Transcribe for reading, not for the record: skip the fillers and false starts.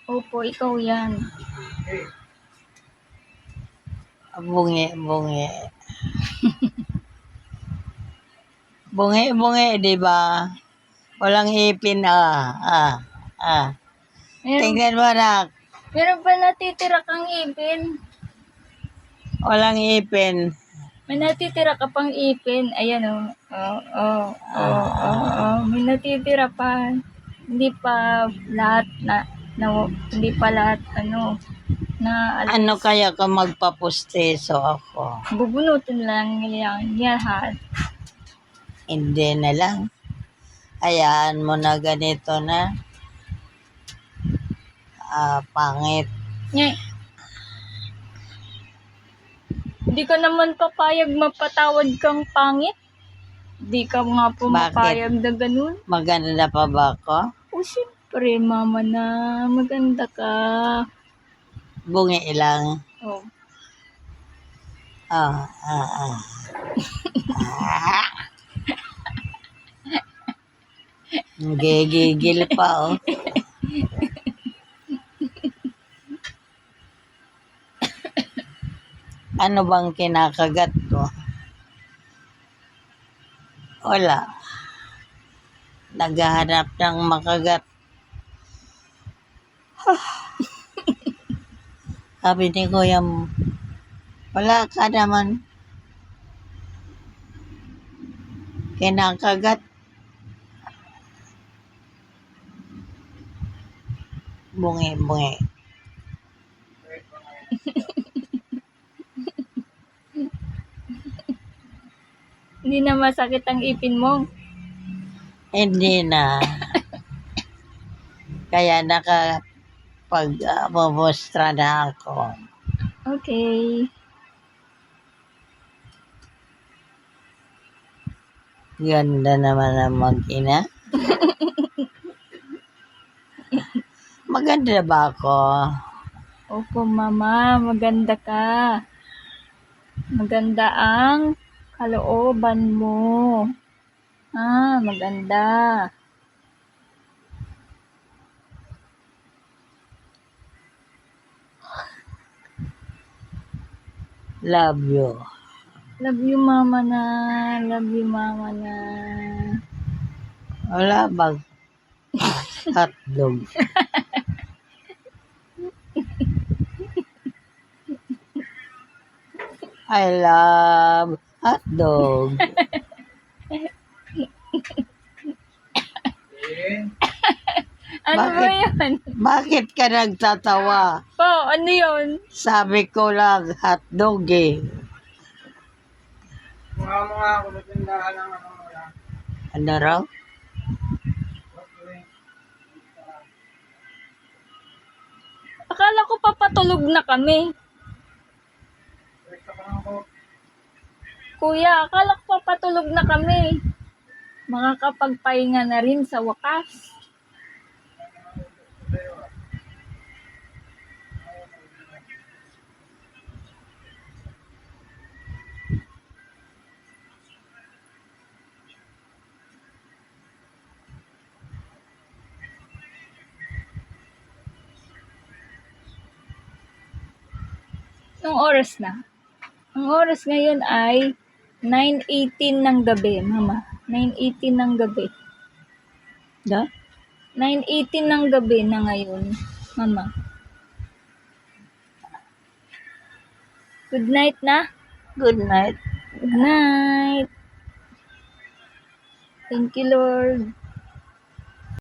Opo, ikaw yan. Bungi, bungi. Bungi, bungi, di ba? Walang ipin, Meron, Tingnan mo, anak. meron pa natitira kang ipin. Walang ipin. May natitira ka pang ipin. Ayan o. May natitira pa. Hindi pa lahat hindi pa lahat na alis. Ano kaya kung magpapusteso ako? Bubunutin lang yan lahat. Hindi na lang. Hayaan mo na ganito na. Pangit. Nye. Hindi ka naman papayag mapatawad kang pangit. Hindi ka nga pumapayag na ganun. Maganda pa ba ako? O siyempre, mama na maganda ka. Bungi lang. Oh. Gigigil pa, oh. Ano bang kinakagat ko? Wala. Naghahanap ng makagat. Sabi ni Kuya, wala ka naman kinakagat. Bungi, bungi. Hindi na masakit ang ipin mo. Hindi na. Kaya nakapag-mumustra na ako. Okay. Ganda naman ang mag-ina. Maganda ba ako? Opo, mama. Maganda ka. Maganda ang kalooban mo. Maganda. Love you. Love you, mama na. Love you, mama na. Wala bang hotdog? I love hotdog. Ano ba yan? Bakit ka nagtatawa? Po, ano yun? Sabi ko lang hotdog eh. Mga ako, natindahan lang ako wala. Ano raw? Akala ko papatulog na kami. Kuya, akala ko papatulog na kami. Makakapagpahinga na rin sa wakas. Anong oras na? Ang oras ngayon ay 9:18 ng gabi, mama. 9:18 ng gabi. Da? 9:18 ng gabi na ngayon, mama. Good night na. Good night. Good night. Thank you, Lord.